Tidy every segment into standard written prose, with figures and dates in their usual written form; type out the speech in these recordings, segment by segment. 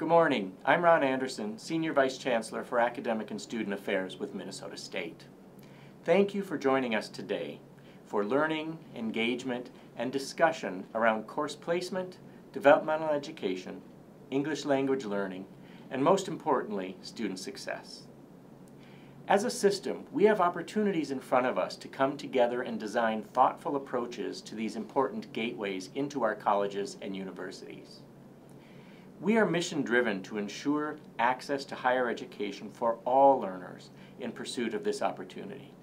Good morning. I'm Ron Anderson, Senior Vice Chancellor for Academic and Student Affairs with Minnesota State. Thank you for joining us today for learning, engagement, and discussion around course placement, developmental education, English language learning, and most importantly, student success. As a system, we have opportunities in front of us to come together and design thoughtful approaches to these important gateways into our colleges and universities. We are mission-driven to ensure access to higher education for all learners in pursuit of this opportunity.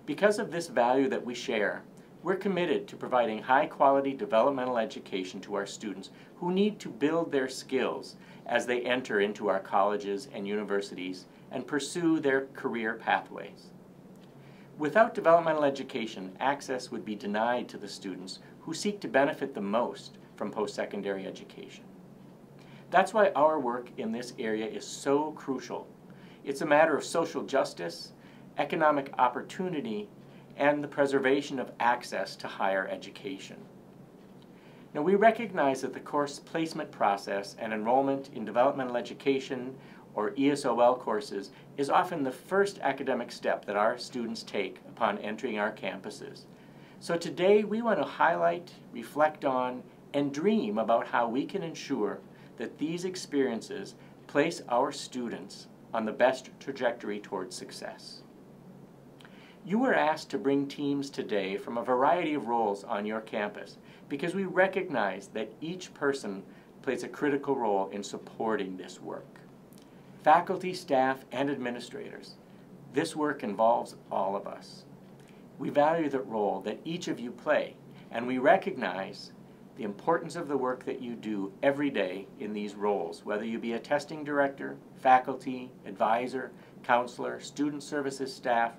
Because of this value that we share, we're committed to providing high-quality developmental education to our students who need to build their skills as they enter into our colleges and universities and pursue their career pathways. Without developmental education, access would be denied to the students who seek to benefit the most from post-secondary education. That's why our work in this area is so crucial. It's a matter of social justice, economic opportunity, and the preservation of access to higher education. Now, we recognize that the course placement process and enrollment in developmental education or ESOL courses is often the first academic step that our students take upon entering our campuses. So today we want to highlight, reflect on, and dream about how we can ensure that these experiences place our students on the best trajectory towards success. You were asked to bring teams today from a variety of roles on your campus because we recognize that each person plays a critical role in supporting this work. Faculty, staff, and administrators, this work involves all of us. We value the role that each of you play, and we recognize the importance of the work that you do every day in these roles, whether you be a testing director, faculty, advisor, counselor, student services staff,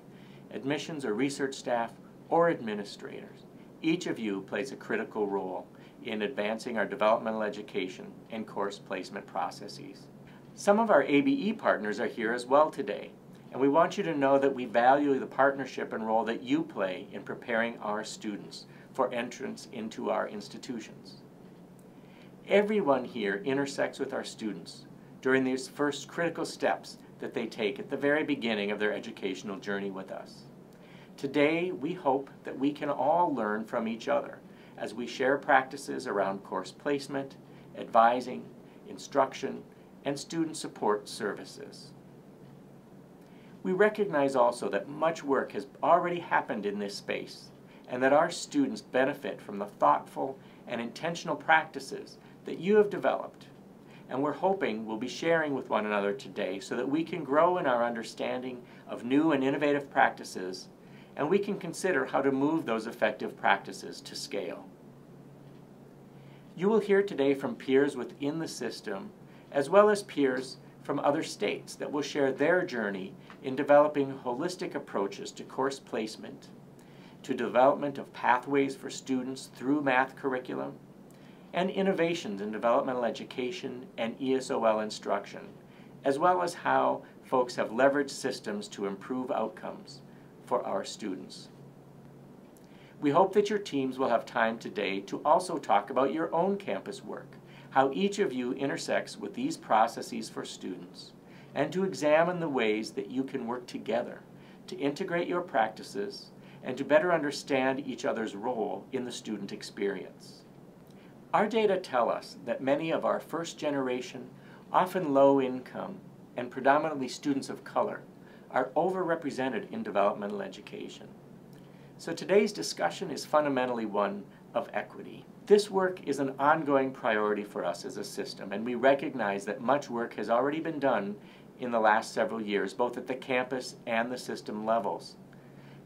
admissions or research staff, or administrators. Each of you plays a critical role in advancing our developmental education and course placement processes. Some of our ABE partners are here as well today, and we want you to know that we value the partnership and role that you play in preparing our students for entrance into our institutions. Everyone here intersects with our students during these first critical steps that they take at the very beginning of their educational journey with us. Today, we hope that we can all learn from each other as we share practices around course placement, advising, instruction, and student support services. We recognize also that much work has already happened in this space and that our students benefit from the thoughtful and intentional practices that you have developed. And we're hoping we'll be sharing with one another today so that we can grow in our understanding of new and innovative practices, and we can consider how to move those effective practices to scale. You will hear today from peers within the system, as well as peers from other states that will share their journey in developing holistic approaches to course placement, to development of pathways for students through math curriculum, and innovations in developmental education and ESOL instruction, as well as how folks have leveraged systems to improve outcomes for our students. We hope that your teams will have time today to also talk about your own campus work, how each of you intersects with these processes for students, and to examine the ways that you can work together to integrate your practices and to better understand each other's role in the student experience. Our data tell us that many of our first generation, often low income, and predominantly students of color are overrepresented in developmental education. So today's discussion is fundamentally one of equity. This work is an ongoing priority for us as a system, and we recognize that much work has already been done in the last several years, both at the campus and the system levels.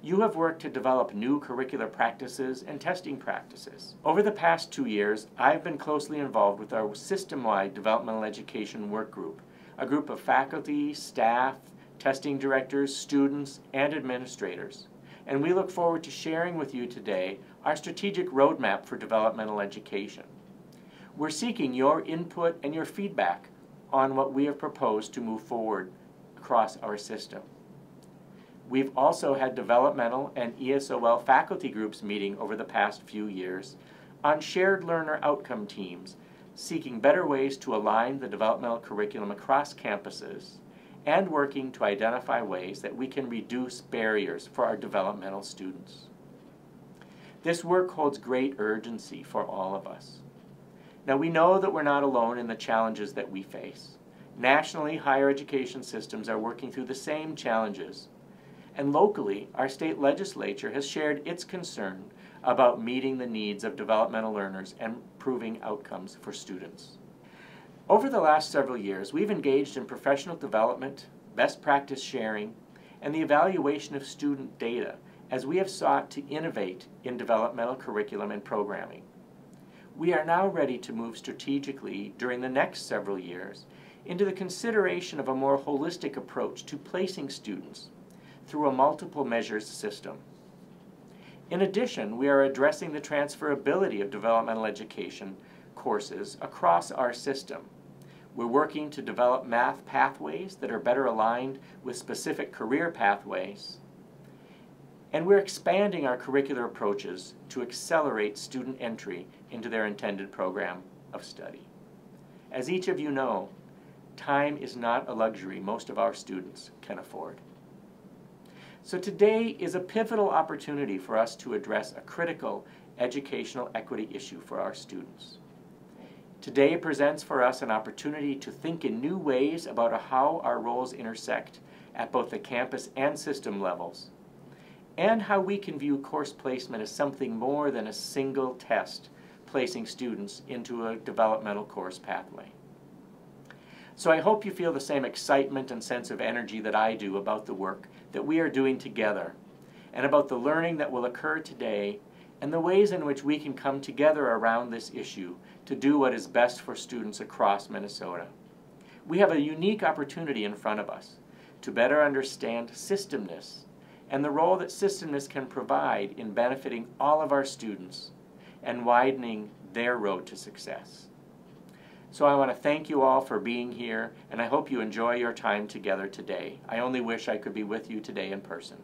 You have worked to develop new curricular practices and testing practices. Over the past 2 years, I've been closely involved with our system-wide developmental education work group, a group of faculty, staff, testing directors, students, and administrators. And we look forward to sharing with you today our strategic roadmap for developmental education. We're seeking your input and your feedback on what we have proposed to move forward across our system. We've also had developmental and ESOL faculty groups meeting over the past few years on shared learner outcome teams seeking better ways to align the developmental curriculum across campuses, and working to identify ways that we can reduce barriers for our developmental students. This work holds great urgency for all of us. Now, we know that we're not alone in the challenges that we face. Nationally, higher education systems are working through the same challenges. And locally, our state legislature has shared its concern about meeting the needs of developmental learners and improving outcomes for students. Over the last several years, we've engaged in professional development, best practice sharing, and the evaluation of student data as we have sought to innovate in developmental curriculum and programming. We are now ready to move strategically during the next several years into the consideration of a more holistic approach to placing students through a multiple measures system. In addition, we are addressing the transferability of developmental education courses across our system. We're working to develop math pathways that are better aligned with specific career pathways, and we're expanding our curricular approaches to accelerate student entry into their intended program of study. As each of you know, time is not a luxury most of our students can afford. So today is a pivotal opportunity for us to address a critical educational equity issue for our students. Today presents for us an opportunity to think in new ways about how our roles intersect at both the campus and system levels, and how we can view course placement as something more than a single test placing students into a developmental course pathway. So I hope you feel the same excitement and sense of energy that I do about the work that we are doing together, and about the learning that will occur today, and the ways in which we can come together around this issue to do what is best for students across Minnesota. We have a unique opportunity in front of us to better understand systemness and the role that systemness can provide in benefiting all of our students and widening their road to success. So I want to thank you all for being here, and I hope you enjoy your time together today. I only wish I could be with you today in person.